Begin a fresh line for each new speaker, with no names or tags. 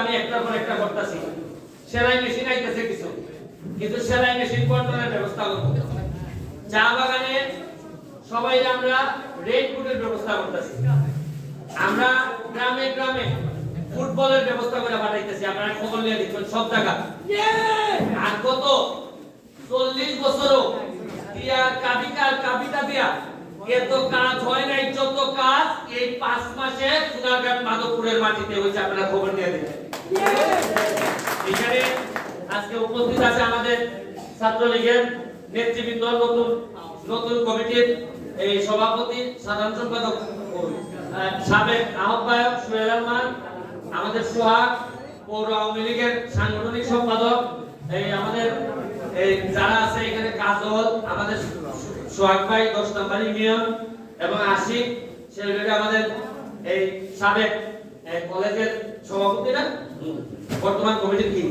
আমি একটার পর একটা করতেছি। সেলাই মেশিন আইতেছে কিছু, কিন্তু সেলাই মেশিন কন্ট্রোলের ব্যবস্থা করব। চা বাগানে সবাই আমরা রেইনকোটের ব্যবস্থা করতেছি। আমরা গ্রামে গ্রামে ফুটবলের ব্যবস্থা করে পাঠাইতেছি। আপনারা খবর নিয়ে দেখবেন সব জায়গা। আর গত 40 বছরও কাবিতা দিয়া এত কাজ হয় নাই, যত কাজ এই 5 মাসে সোনারঘাট মাধবপুরের মাটিতে হয়েছে। আপনারা খবর নিয়ে দেখবেন। এখানে আজকে উপস্থিত আছে আমাদের ছাত্রলীগের নেতৃবৃন্দ, নতুন কমিটির এই সভাপতি, সাধারণ সম্পাদক, সাবেক আহ্বায়ক সোহেল আলমান, আমাদের সোহাগ, পৌর আওয়ামী লীগের সাংগঠনিক সম্পাদক, এই আমাদের এই যারা আছে এখানে, কাজল, আমাদের সোহাগ ভাই 10 নম্বর ইউনিয়ন, এবং আশিক সেলবেটা আমাদের এই সাবেক কলেজের সভাপতিরা, বর্তমান কমিটির কি